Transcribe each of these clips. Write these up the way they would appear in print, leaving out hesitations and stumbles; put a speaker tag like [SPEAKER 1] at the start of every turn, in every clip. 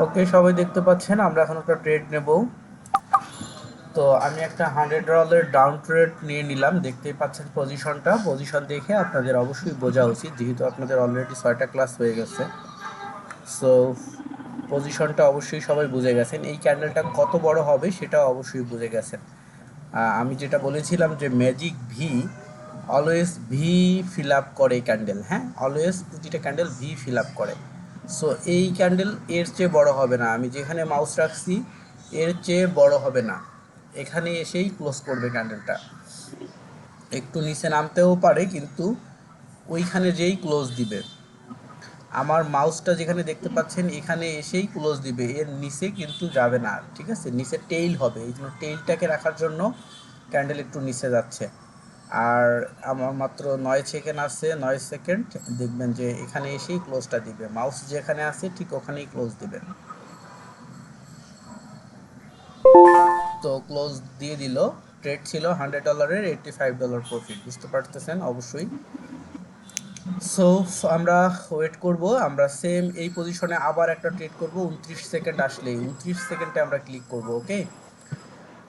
[SPEAKER 1] ওকে, সবাই দেখতে পাচ্ছেন আমরা এখন একটা ট্রেড নেব। তো আমি একটা $100 ডাউন ট্রেড নিয়ে নিলাম। দেখতেই পাচ্ছেন পজিশন দেখে আপনাদের অবশ্যই বোঝা উচিত, যেহেতু আপনাদের অলরেডি 6টা ক্লাস হয়ে গেছে। সো পজিশনটা অবশ্যই সবাই বুঝে গেছেন, এই ক্যান্ডেলটা কত বড় হবে সেটাও অবশ্যই বুঝে গেছেন। আমি যেটা বলেছিলাম যে magic V always V fill up করে ক্যান্ডেল, হ্যাঁ, অলওয়েজ প্রতিটা ক্যান্ডেল ভি ফিল আপ করে। সো এই ক্যান্ডেল এর চেয়ে বড় হবে না, আমি যেখানে মাউস রাখছি এর চেয়ে বড় হবে না, এখানে এসেই ক্লোজ করবে ক্যান্ডেলটা। একটু নিচে নামতেও পারে কিন্তু ওইখানে যেই ক্লোজ দিবে। আমার মাউসটা যেখানে দেখতে পাচ্ছেন এখানে এসেই ক্লোজ দিবে, এর নিচে কিন্তু যাবে না, ঠিক আছে? নিচে টেইল হবে, এই জন্য টেইলটাকে রাখার জন্য ক্যান্ডেল একটু নিচে যাচ্ছে। আর আমার মাত্র 9 সেকেন্ড আছে, 9 সেকেন্ড, দেখবেন যে এখানে এসেই ক্লোজটা দিবে, মাউস যেখানে আছে ঠিক ওখানেই ক্লোজ দিবে। তো ক্লোজ দিয়ে দিল। ট্রেড ছিল $100, $85 প্রফিট, বুঝতে পারতেছেন অবশ্যই। সো আমরা ওয়েট করব, আমরা সেম এই পজিশনে আবার একটা ট্রেড করব 29 সেকেন্ড আসলেই, 29 সেকেন্ডে আমরা ক্লিক করব। ওকে,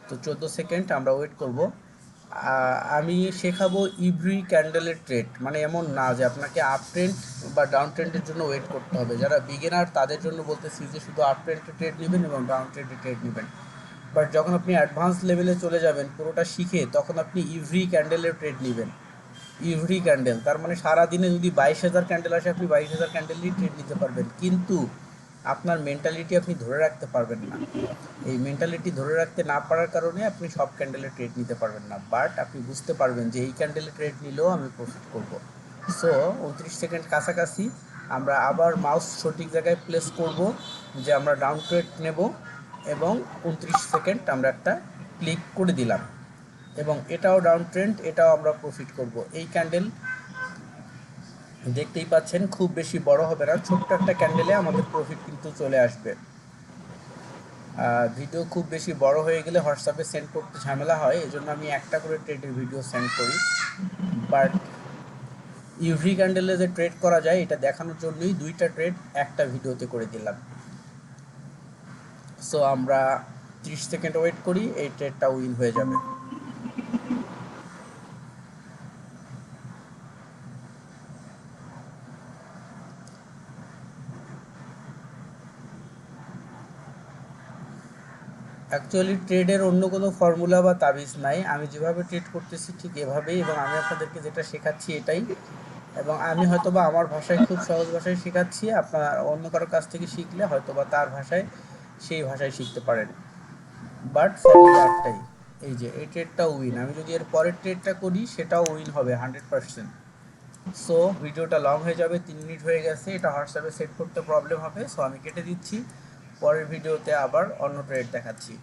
[SPEAKER 1] তো 14 সেকেন্ড আমরা ওয়েট করব। আমি শেখাবো ইভরি ক্যান্ডেলের ট্রেড, মানে এমন না যে আপনাকে আপ ট্রেন্ড বা ডাউন ট্রেন্ডের জন্য ওয়েট করতে হবে। যারা বিগিনার তাদের জন্য বলতেছি যে শুধু আপ ট্রেন্ডে ট্রেড নেবেন এবং ডাউন ট্রেন্ডে ট্রেড নেবেন। বাট যখন আপনি অ্যাডভান্স লেভেলে চলে যাবেন পুরোটা শিখে, তখন আপনি ইভরি ক্যান্ডেলের ট্রেড নেবেন। ইভরি ক্যান্ডেল তার মানে সারাদিনে যদি 22,000 ক্যান্ডেল আসে আপনি 22,000 ক্যান্ডেলই ট্রেড নিতে পারবেন, কিন্তু আপনার মেন্টালিটি আপনি ধরে রাখতে পারবেন না। এই মেন্টালিটি ধরে রাখতে না পারার কারণে আপনি সব ক্যান্ডেলে ট্রেড নিতে পারবেন না, বাট আপনি বুঝতে পারবেন যে এই ক্যান্ডেলে ট্রেড নিলেও আমি প্রফিট করব। সো 29 সেকেন্ড কাছাকাছি আমরা আবার মাউস সঠিক জায়গায় প্লেস করব যে আমরা ডাউন ট্রেড নেব, এবং 29 সেকেন্ড আমরা একটা ক্লিক করে দিলাম, এবং এটাও ডাউন ট্রেন্ড, এটাও আমরা প্রফিট করব। এই ক্যান্ডেল দেখতেই পাচ্ছেন খুব বেশি বড় হবে না, ছোট্ট একটা ক্যান্ডেলে আমাদের প্রফিট কিন্তু চলে আসবে। ভিডিও খুব বেশি বড় হয়ে গেলে হোয়াটসঅ্যাপে সেন্ড করতে ঝামেলা হয়, এজন্য আমি একটা করে ট্রেডের ভিডিও সেন্ড করি। বাট ইউভি ক্যান্ডেলে যে ট্রেড করা যায় এটা দেখানোর জন্যই 2টা ট্রেড একটা ভিডিওতে করে দিলাম। সো আমরা 30 সেকেন্ড ওয়েট করি, এই ট্রেডটা উইন হয়ে যাবে। অ্যাকচুয়ালি ট্রেডের অন্য কোনো ফর্মুলা বা তাবিজ নাই, আমি যেভাবে ট্রেড করতেছি ঠিক এভাবেই, এবং আমি আপনাদেরকে যেটা শেখাচ্ছি এটাই, এবং আমি হয়তোবা আমার ভাষায় খুব সহজ ভাষায় শেখাচ্ছি, আপনার অন্য কারো কাছ থেকে শিখলে হয়তোবা তার ভাষায় সেই ভাষায় শিখতে পারেন, বাট ফর্মুলা একটাই। এই যে এই ট্রেডটা উইন, আমি যদি এর পরের ট্রেডটা করি সেটাও উইন হবে 100%। সো ভিডিওটা লং হয়ে যাবে, 3 মিনিট হয়ে গেছে, এটা হোয়াটসঅ্যাপে সেট করতে প্রবলেম হবে, সো আমি কেটে দিচ্ছি। পরের ভিডিওতে আবার অন্য ট্রেড দেখাচ্ছি।